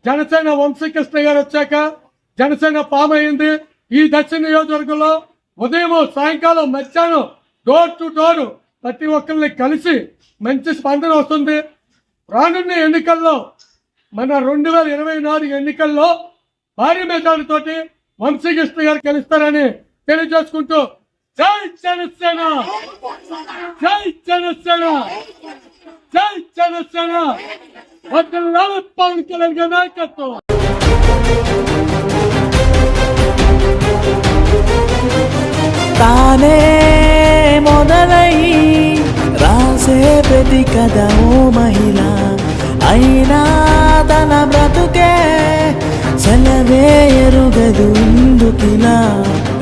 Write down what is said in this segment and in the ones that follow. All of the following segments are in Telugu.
జనసేన వంశీకృష్ణ గారు వచ్చాక జనసేన ఫామ్ అయింది. ఈ దక్షిణ నియోజకవర్గంలో ఉదయం సాయంకాలం మధ్యాహ్నం డోర్ టు డోర్ ప్రతి ఒక్కరిని కలిసి మంచి స్పందన వస్తుంది. రానున్న ఎన్నికల్లో మన 2024 ఎన్నికల్లో భారీ మెజారిటీతోటి వంశీకృష్ణ గారు గెలుస్తారని తెలియజేసుకుంటూ జై జనసేన, జై జనసేన, జై జనసేన, వందనాలు పవన్ కళ్యాణ్ గారి నాయకత్వం. తానే మొదలై రాసే ప్రతి కథ ఓ మహిళ అయినా తన బ్రతుకే సెలవే ఎరుగదు ఇందుకిలా.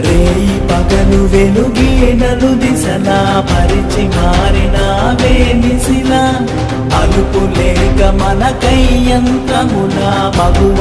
రేయి పగలు వెలుగి నలు దిశలా పరిచి మారినావే నిశిలా. అలుపు లేక మనకై యంత్రములా మగువ